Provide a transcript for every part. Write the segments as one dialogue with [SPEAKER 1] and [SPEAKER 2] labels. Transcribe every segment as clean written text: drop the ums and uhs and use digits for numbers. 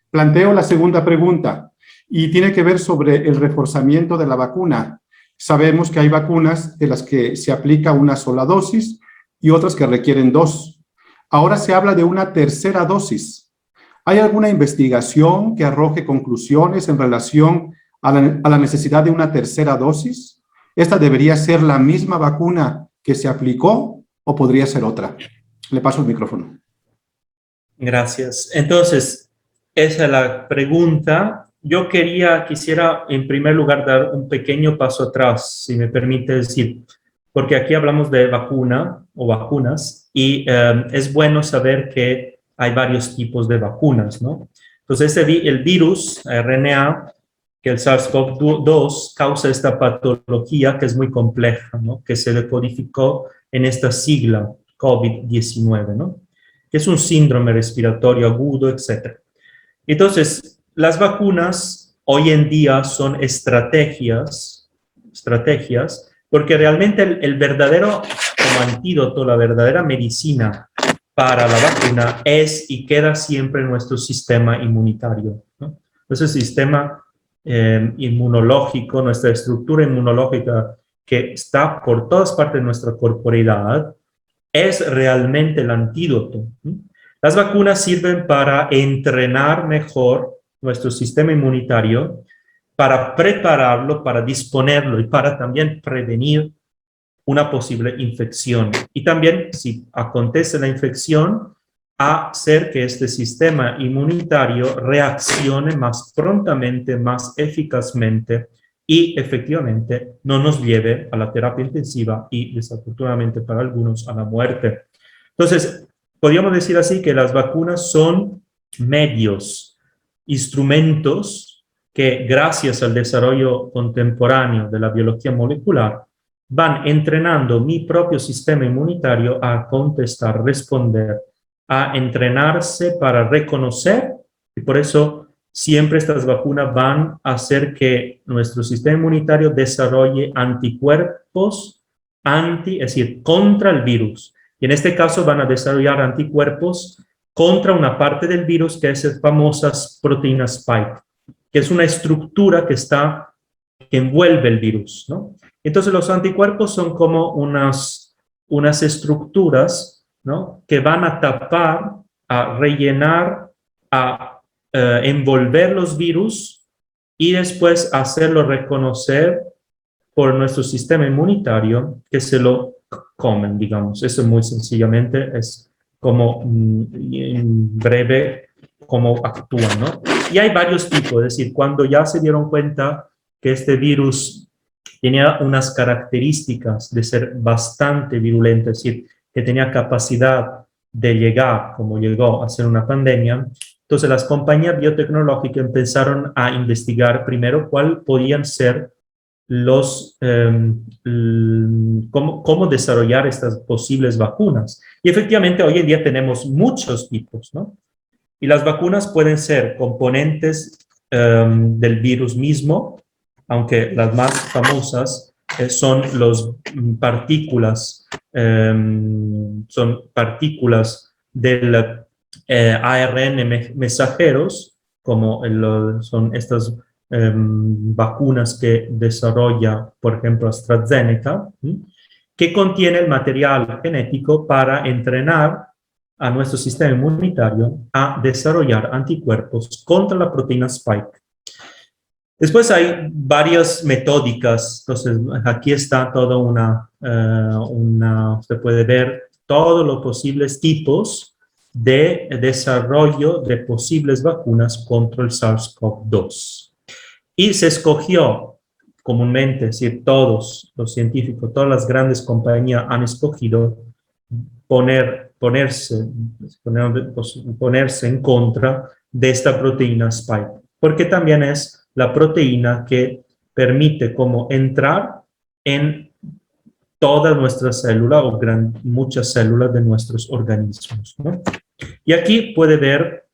[SPEAKER 1] Planteo la segunda pregunta y tiene que ver sobre el reforzamiento de la vacuna. Sabemos que hay vacunas de las que se aplica una sola dosis y otras que requieren dos. Ahora se habla de una tercera dosis. ¿Hay alguna investigación que arroje conclusiones en relación a la necesidad de una tercera dosis? ¿Esta debería ser la misma vacuna que se aplicó o podría ser otra? Le paso el micrófono.
[SPEAKER 2] Gracias. Entonces, esa es la pregunta. Yo quisiera en primer lugar dar un pequeño paso atrás, si me permite decir, porque aquí hablamos de vacuna o vacunas y es bueno saber que hay varios tipos de vacunas, ¿no? Entonces, el virus, RNA, que el SARS-CoV-2 causa esta patología que es muy compleja, ¿no? Que se le codificó en esta sigla COVID-19, ¿no? Que es un síndrome respiratorio agudo, etc. Entonces, las vacunas hoy en día son estrategias, porque realmente el verdadero como antídoto, la verdadera medicina para la vacuna es y queda siempre nuestro sistema inmunitario, ¿no? Nuestro sistema inmunológico, nuestra estructura inmunológica que está por todas partes de nuestra corporeidad, es realmente el antídoto. Las vacunas sirven para entrenar mejor nuestro sistema inmunitario, para prepararlo, para disponerlo y para también prevenir una posible infección. Y también, si acontece la infección, hacer que este sistema inmunitario reaccione más prontamente, más eficazmente y efectivamente no nos lleve a la terapia intensiva y desafortunadamente para algunos a la muerte. Entonces, podríamos decir así que las vacunas son medios, instrumentos que gracias al desarrollo contemporáneo de la biología molecular van entrenando mi propio sistema inmunitario a contestar, responder, a entrenarse para reconocer, y por eso siempre estas vacunas van a hacer que nuestro sistema inmunitario desarrolle anticuerpos es decir, contra el virus. Y en este caso van a desarrollar anticuerpos contra una parte del virus que es las famosas proteínas Spike, que es una estructura que envuelve el virus, ¿no? Entonces los anticuerpos son como unas estructuras, ¿no? Que van a tapar, a rellenar, a envolver los virus y después hacerlo reconocer por nuestro sistema inmunitario que se lo comen, digamos. Eso muy sencillamente es como en breve cómo actúan, ¿no? Y hay varios tipos, es decir, cuando ya se dieron cuenta que este virus tenía unas características de ser bastante virulento, es decir, que tenía capacidad de llegar, como llegó a ser una pandemia, entonces las compañías biotecnológicas empezaron a investigar primero cuál podían ser cómo desarrollar estas posibles vacunas. Y efectivamente hoy en día tenemos muchos tipos, ¿no? Y las vacunas pueden ser componentes del virus mismo, aunque las más famosas son las partículas, del ARN mensajeros, como son estas vacunas que desarrolla, por ejemplo, AstraZeneca, que contiene el material genético para entrenar a nuestro sistema inmunitario a desarrollar anticuerpos contra la proteína Spike. Después hay varias metódicas, entonces aquí está toda se puede ver todos los posibles tipos de desarrollo de posibles vacunas contra el SARS-CoV-2. Y se escogió comúnmente, es decir, todos los científicos, todas las grandes compañías han escogido ponerse en contra de esta proteína Spike, porque también es la proteína que permite como entrar en todas nuestras células o muchas células de nuestros organismos, ¿no? Y aquí puede ver,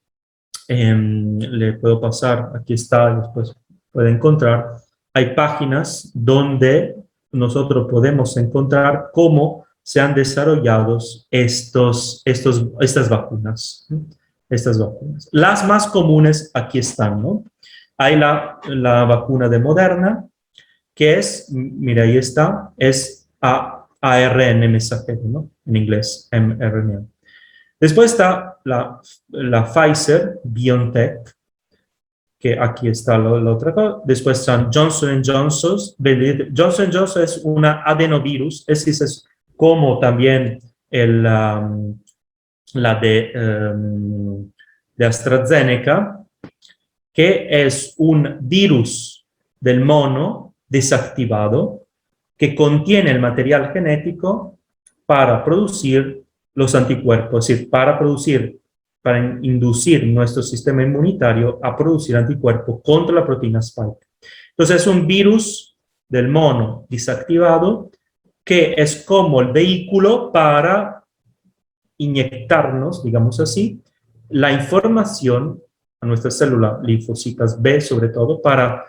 [SPEAKER 2] le puedo pasar, aquí está, después puede encontrar, hay páginas donde nosotros podemos encontrar cómo se han desarrollado estas vacunas. estas vacunas. Las más comunes aquí están, ¿no? Hay la vacuna de Moderna, que es, mira, ahí está, es ARN mensajero, ¿no? En inglés, mRNA. Después está la Pfizer BioNTech, que aquí está la otra cosa. Después están Johnson Johnson. Johnson Johnson es una adenovirus, es como también la de AstraZeneca, que es un virus del mono desactivado que contiene el material genético para producir los anticuerpos, es decir, para inducir nuestro sistema inmunitario a producir anticuerpos contra la proteína Spike. Entonces es un virus del mono desactivado que es como el vehículo para inyectarnos, digamos así, la información a nuestras células linfocitas B, sobre todo, para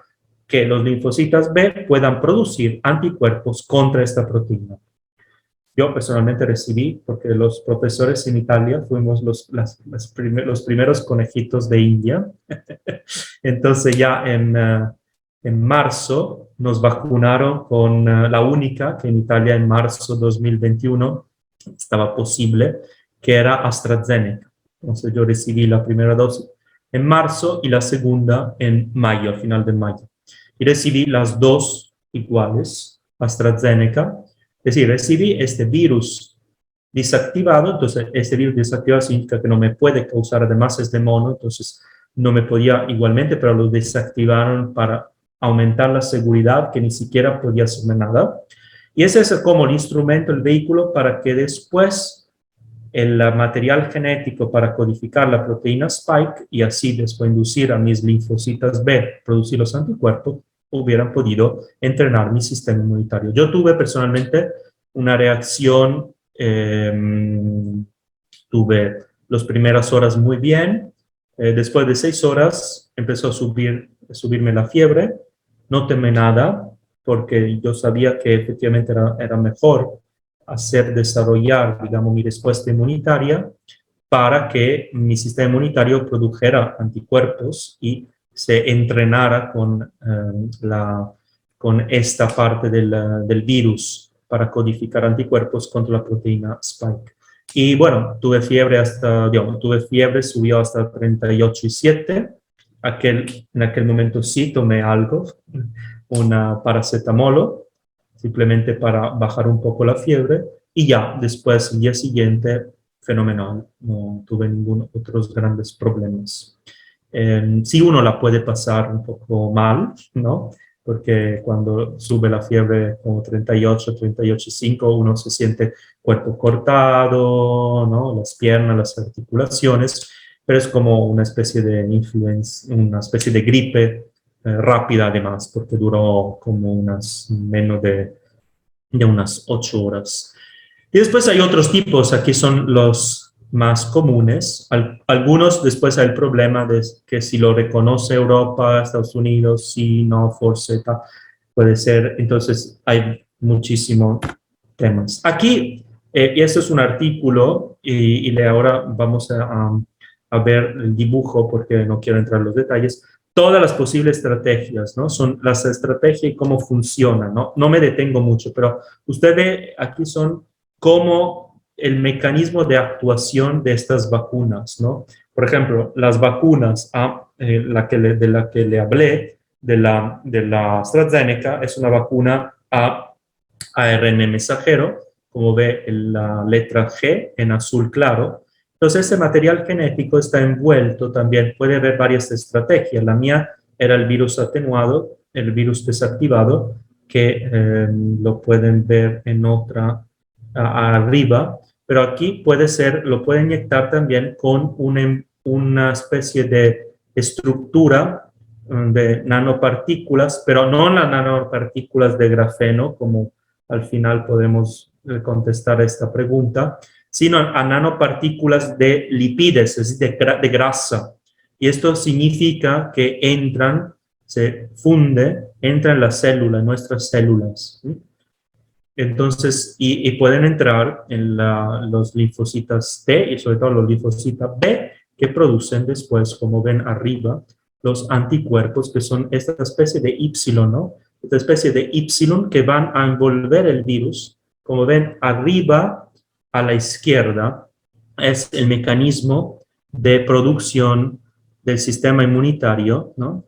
[SPEAKER 2] que los linfocitas B puedan producir anticuerpos contra esta proteína. Yo personalmente recibí, porque los profesores en Italia fuimos los primeros conejitos de India. Entonces ya en marzo nos vacunaron con la única que en Italia en marzo 2021 estaba posible, que era AstraZeneca. Entonces yo recibí la primera dosis en marzo y la segunda en mayo, al final de mayo. Y recibí las dos iguales, AstraZeneca. Es decir, recibí este virus desactivado, entonces este virus desactivado significa que no me puede causar, además es de mono, entonces no me podía igualmente, pero lo desactivaron para aumentar la seguridad, que ni siquiera podía hacerme nada. Y ese es como el instrumento, el vehículo, para que después el material genético para codificar la proteína Spike y así después inducir a mis linfocitas B, producir los anticuerpos, hubieran podido entrenar mi sistema inmunitario. Yo tuve personalmente una reacción, tuve las primeras horas muy bien, después de 6 horas empezó a subirme la fiebre, no temé nada, porque yo sabía que efectivamente era mejor hacer desarrollar, digamos, mi respuesta inmunitaria para que mi sistema inmunitario produjera anticuerpos y se entrenara con esta parte del virus para codificar anticuerpos contra la proteína Spike. Y bueno, tuve fiebre subió hasta 38,7. En aquel momento sí tomé algo, una paracetamol, simplemente para bajar un poco la fiebre, y ya después, el día siguiente, fenomenal, no tuve ninguno otros grandes problemas. Sí, uno la puede pasar un poco mal, ¿no? Porque cuando sube la fiebre como 38, 38,5, uno se siente cuerpo cortado, ¿no? Las piernas, las articulaciones, pero es como una especie de influenza, una especie de gripe rápida además, porque duró como menos de unas 8 horas. Y después hay otros tipos, aquí son los más comunes. Algunos después hay el problema de que si lo reconoce Europa, Estados Unidos, si no, Forceta, puede ser. Entonces hay muchísimos temas. Aquí, y esto es un artículo, y ahora vamos a ver el dibujo porque no quiero entrar en los detalles. Todas las posibles estrategias, ¿no? Son las estrategias y cómo funcionan, ¿no? No me detengo mucho, pero usted ve aquí son cómo el mecanismo de actuación de estas vacunas, ¿no? Por ejemplo, las vacunas, de la que le hablé, de la AstraZeneca, es una vacuna a ARN mensajero, como ve la letra G en azul claro. Entonces, ese material genético está envuelto también, puede haber varias estrategias. La mía era el virus atenuado, el virus desactivado, que lo pueden ver en otra arriba, pero aquí puede ser, lo puede inyectar también con una especie de estructura de nanopartículas, pero no las nanopartículas de grafeno, como al final podemos contestar esta pregunta, sino a nanopartículas de lipides, es decir, de grasa. Y esto significa que se entra en la célula, en nuestras células. ¿Sí? Entonces, y pueden entrar en los linfocitas T y sobre todo los linfocitas B que producen después, como ven arriba, los anticuerpos, que son esta especie de Y, ¿no? Esta especie de Y que van a envolver el virus. Como ven, arriba a la izquierda es el mecanismo de producción del sistema inmunitario, ¿no?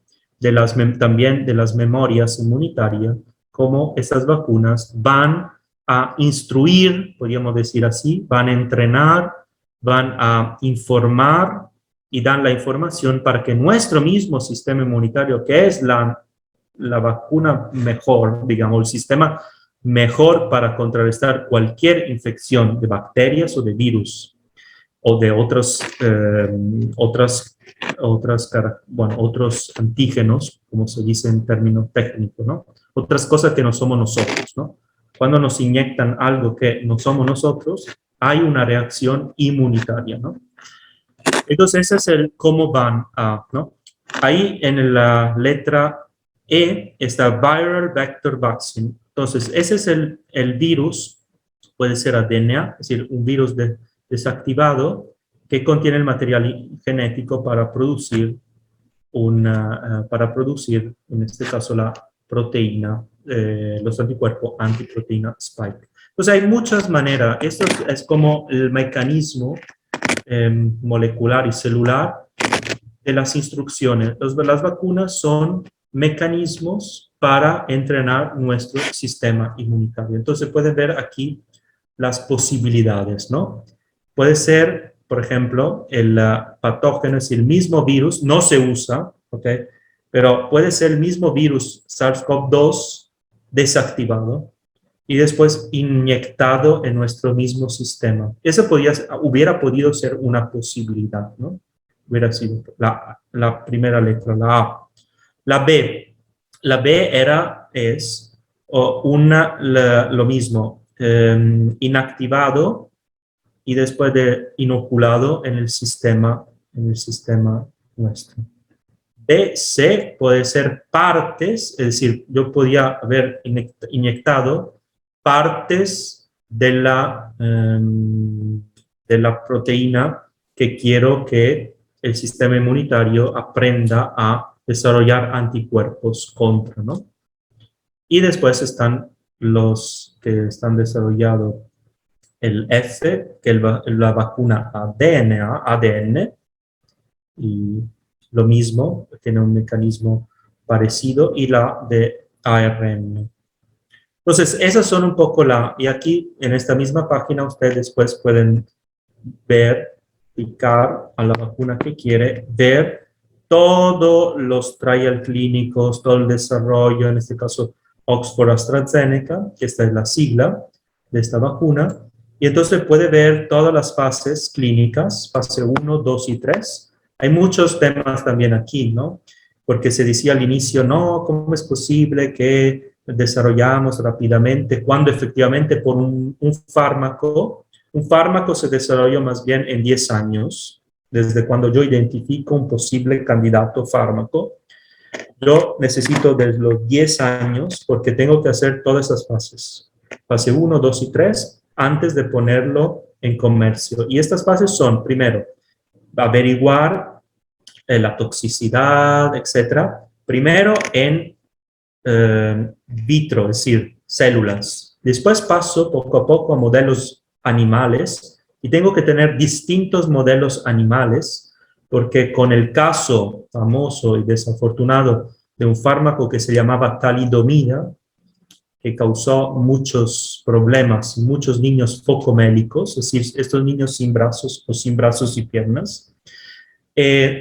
[SPEAKER 2] También de las memorias inmunitarias, como estas vacunas van a instruir, podríamos decir así, van a entrenar, van a informar y dan la información para que nuestro mismo sistema inmunitario, que es la vacuna mejor, digamos, el sistema mejor para contrarrestar cualquier infección de bacterias o de virus o de otros antígenos, como se dice en términos técnicos, ¿no? Otras cosas que no somos nosotros, ¿no? Cuando nos inyectan algo que no somos nosotros, hay una reacción inmunitaria, ¿no? Entonces, ese es el cómo van a, ¿no? Ahí en la letra E está Viral Vector Vaccine. Entonces, ese es el virus, puede ser ADN, es decir, un virus desactivado que contiene el material genético para producir en este caso, la proteína, los anticuerpos antiproteína Spike. Entonces, hay muchas maneras. Esto es como el mecanismo molecular y celular de las instrucciones. Las vacunas son mecanismos para entrenar nuestro sistema inmunitario. Entonces, pueden ver aquí las posibilidades, ¿no? Puede ser, por ejemplo, el patógeno, es el mismo virus, no se usa, ¿ok? Pero puede ser el mismo virus SARS-CoV-2 desactivado y después inyectado en nuestro mismo sistema. Eso hubiera podido ser una posibilidad, ¿no? Hubiera sido la primera letra, la A. La B. La B es lo mismo, inactivado y después de inoculado en el sistema nuestro. B, C puede ser partes, es decir, yo podía haber inyectado partes de la proteína que quiero que el sistema inmunitario aprenda a desarrollar anticuerpos contra, ¿no? Y después están los que están desarrollados el F, que es la vacuna ADN, y lo mismo, tiene un mecanismo parecido, y la de ARN. Entonces, esas son un poco y aquí en esta misma página ustedes después pueden ver, picar a la vacuna que quiere, ver todos los trials clínicos, todo el desarrollo, en este caso Oxford AstraZeneca, que esta es la sigla de esta vacuna, y entonces puede ver todas las fases clínicas, fase 1, 2 y 3. Hay muchos temas también aquí, ¿no? Porque se decía al inicio, no, ¿cómo es posible que desarrollamos rápidamente cuando efectivamente por un fármaco se desarrolló más bien en 10 años, desde cuando yo identifico un posible candidato fármaco? Yo necesito de los 10 años porque tengo que hacer todas esas fases. Fase 1, 2 y 3, antes de ponerlo en comercio. Y estas fases son, primero, averiguar la toxicidad, etcétera. Primero en vitro, es decir, células. Después paso poco a poco a modelos animales y tengo que tener distintos modelos animales porque con el caso famoso y desafortunado de un fármaco que se llamaba talidomida, que causó muchos problemas, muchos niños focomélicos, es decir, estos niños sin brazos o sin brazos y piernas,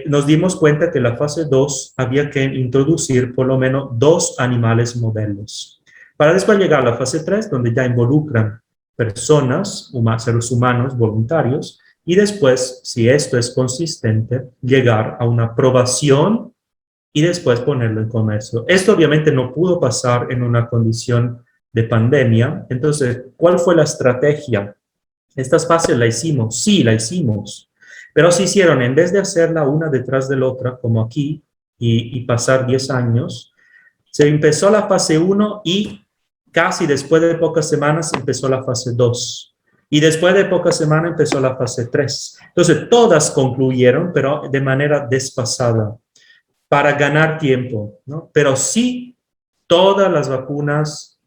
[SPEAKER 2] nos dimos cuenta que en la fase 2 había que introducir por lo menos 2 animales modelos. Para después llegar a la fase 3, donde ya involucran personas, seres humanos voluntarios, y después, si esto es consistente, llegar a una aprobación y después ponerlo en comercio. Esto obviamente no pudo pasar en una condición de pandemia. Entonces, ¿cuál fue la estrategia? Estas fases la hicimos, sí, la hicimos, pero se hicieron, en vez de hacerla una detrás de la otra, como aquí, y pasar 10 años, se empezó la fase 1 y casi después de pocas semanas empezó la fase 2. Y después de pocas semanas empezó la fase 3. Entonces, todas concluyeron, pero de manera desfasada, para ganar tiempo, ¿no? Pero sí, todas las vacunas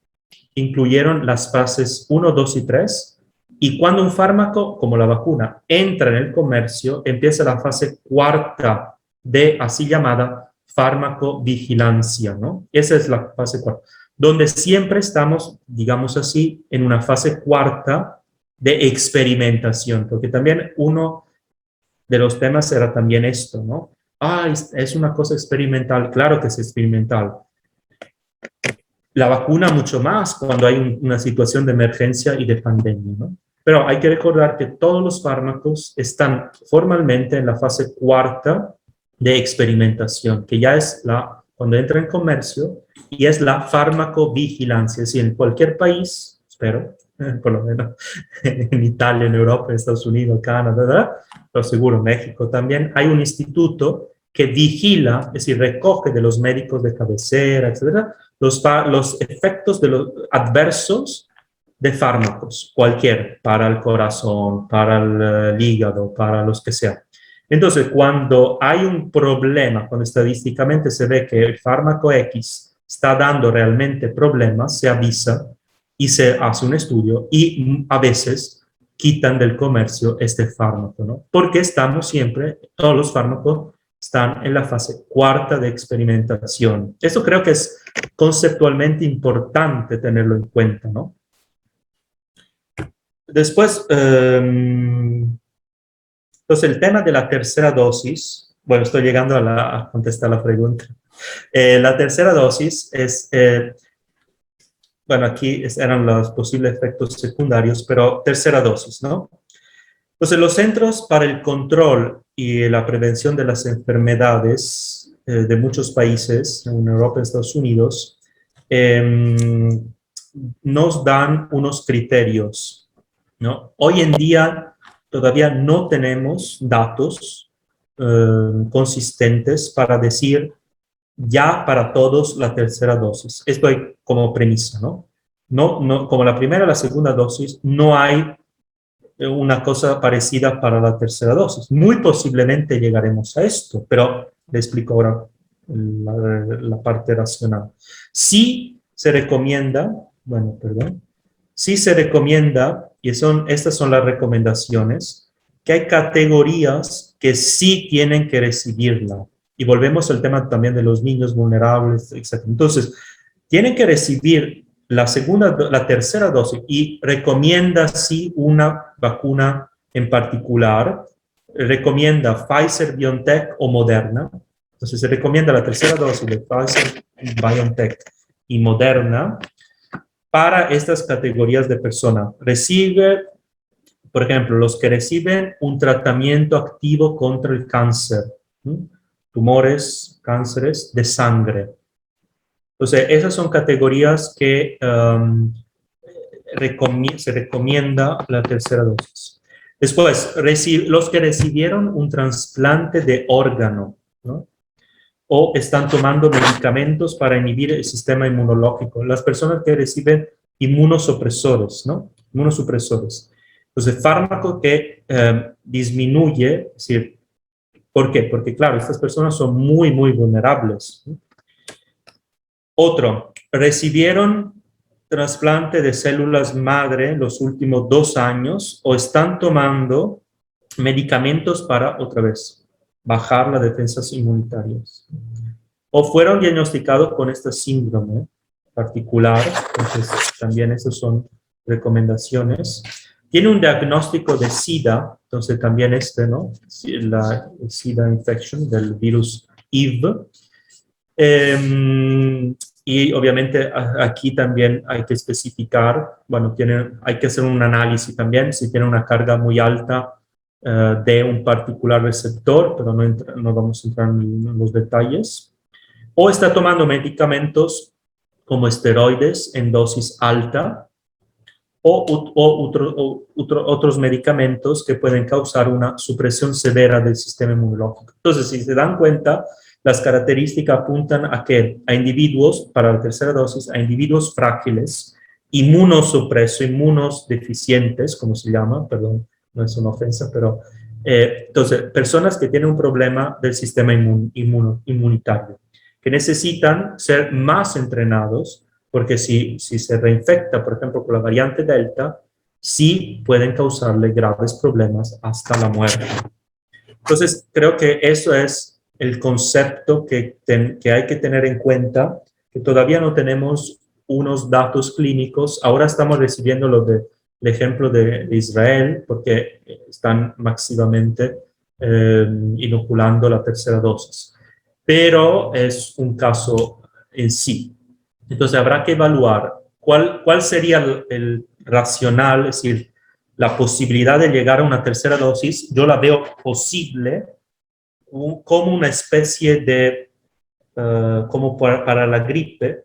[SPEAKER 2] incluyeron las fases 1, 2 y 3. Y cuando un fármaco, como la vacuna, entra en el comercio, empieza la fase cuarta de así llamada farmacovigilancia, ¿no? Esa es la fase cuarta, donde siempre estamos, digamos así, en una fase cuarta de experimentación, porque también uno de los temas era también esto, ¿no? Ah, es una cosa experimental, claro que es experimental. La vacuna mucho más cuando hay una situación de emergencia y de pandemia, ¿no? Pero hay que recordar que todos los fármacos están formalmente en la fase cuarta de experimentación, que ya es cuando entra en comercio, y es la farmacovigilancia. Es decir, en cualquier país, espero, por lo menos en Italia, en Europa, en Estados Unidos, Canadá, ¿verdad? Pero seguro México también, hay un instituto que vigila, es decir, recoge de los médicos de cabecera, etcétera, los efectos de los adversos de fármacos, cualquier, para el corazón, para el hígado, para los que sean. Entonces, cuando hay un problema, cuando estadísticamente se ve que el fármaco X está dando realmente problemas, se avisa y se hace un estudio y a veces quitan del comercio este fármaco, ¿no? Porque estamos siempre, todos los fármacos están en la fase cuarta de experimentación. Eso creo que es conceptualmente importante tenerlo en cuenta, ¿no? Después, entonces el tema de la tercera dosis, bueno, estoy llegando a contestar la pregunta. La tercera dosis es, bueno, aquí eran los posibles efectos secundarios, pero tercera dosis, ¿no? Entonces, los Centros para el Control y la Prevención de las Enfermedades de muchos países, en Europa y Estados Unidos, nos dan unos criterios, ¿no? Hoy en día todavía no tenemos datos consistentes para decir ya para todos la tercera dosis. Esto hay como premisa, ¿no? No, como la primera y la segunda dosis, no hay una cosa parecida para la tercera dosis. Muy posiblemente llegaremos a esto, pero le explico ahora la parte racional. Sí se recomienda, sí se recomienda, y estas son las recomendaciones, que hay categorías que sí tienen que recibirla. Y volvemos al tema también de los niños vulnerables, etc. Entonces, tienen que recibir la tercera dosis y recomienda sí una vacuna en particular, recomienda Pfizer, BioNTech o Moderna. Entonces se recomienda la tercera dosis de Pfizer, BioNTech y Moderna para estas categorías de personas. Recibe, por ejemplo, los que reciben un tratamiento activo contra el cáncer, tumores, cánceres de sangre. Entonces, esas son categorías que se recomienda la tercera dosis. Después, los que recibieron un trasplante de órgano, ¿no? O están tomando medicamentos para inhibir el sistema inmunológico. Las personas que reciben inmunosupresores, ¿no? Inmunosupresores. Entonces, fármaco que disminuye, es decir, ¿por qué? Porque, claro, estas personas son muy, muy vulnerables, ¿no? Otro, recibieron trasplante de células madre los últimos 2 años o están tomando medicamentos para, otra vez, bajar las defensas inmunitarias. O fueron diagnosticados con este síndrome particular, entonces también esas son recomendaciones. Tiene un diagnóstico de SIDA, entonces también ¿no? La SIDA infection del virus HIV. Y obviamente aquí también hay que especificar, bueno, hay que hacer un análisis también si tiene una carga muy alta de un particular receptor, pero no vamos a entrar en los detalles. O está tomando medicamentos como esteroides en dosis alta o otros medicamentos que pueden causar una supresión severa del sistema inmunológico. Entonces, si se dan cuenta, las características apuntan a individuos, para la tercera dosis, a individuos frágiles inmunosupreso, inmunos deficientes, como se llama, perdón, no es una ofensa, pero entonces, personas que tienen un problema del sistema inmunitario, que necesitan ser más entrenados, porque si se reinfecta, por ejemplo, con la variante Delta, sí pueden causarle graves problemas hasta la muerte. Entonces, creo que eso es el concepto que hay que tener en cuenta, que todavía no tenemos unos datos clínicos. Ahora estamos recibiendo el ejemplo de Israel, porque están masivamente inoculando la tercera dosis. Pero es un caso en sí. Entonces, habrá que evaluar cuál sería el racional, es decir, la posibilidad de llegar a una tercera dosis. Yo la veo posible como una especie de, como para la gripe,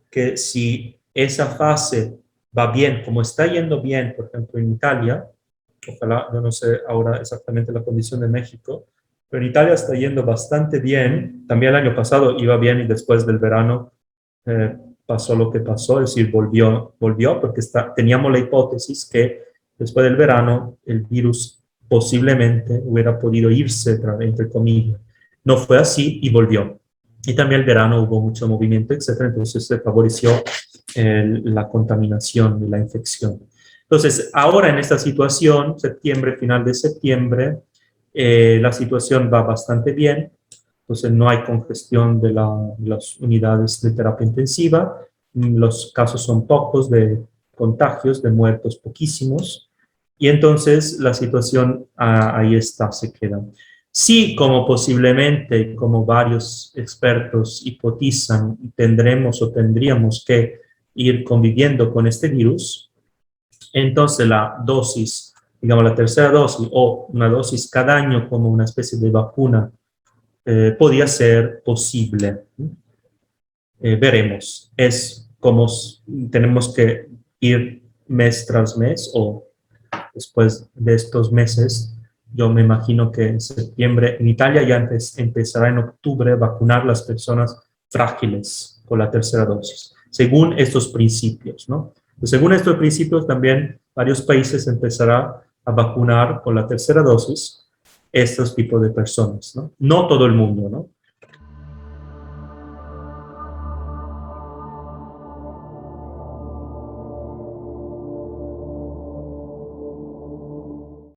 [SPEAKER 2] que si esa fase va bien, como está yendo bien, por ejemplo, en Italia, ojalá, yo no sé ahora exactamente la condición de México, pero en Italia está yendo bastante bien. También el año pasado iba bien y después del verano pasó lo que pasó, es decir, volvió porque teníamos la hipótesis que después del verano el virus posiblemente hubiera podido irse, entre comillas. No fue así y volvió. Y también el verano hubo mucho movimiento, etcétera, entonces se favoreció la contaminación y la infección. Entonces, ahora en esta situación, final de septiembre, la situación va bastante bien. Entonces no hay congestión de las unidades de terapia intensiva, los casos son pocos de contagios, de muertos poquísimos, y entonces la situación ahí está, se queda. Sí, como posiblemente, como varios expertos hipotizan, tendríamos que ir conviviendo con este virus, entonces la dosis, digamos la tercera dosis o una dosis cada año como una especie de vacuna podía ser posible. Veremos. Es como tenemos que ir mes tras mes o después de estos meses. Yo me imagino que en septiembre, en Italia ya empezará en octubre a vacunar las personas frágiles con la tercera dosis, según estos principios, ¿no? Pues según estos principios también varios países empezarán a vacunar con la tercera dosis estos tipos de personas, ¿no? No todo el mundo, ¿no?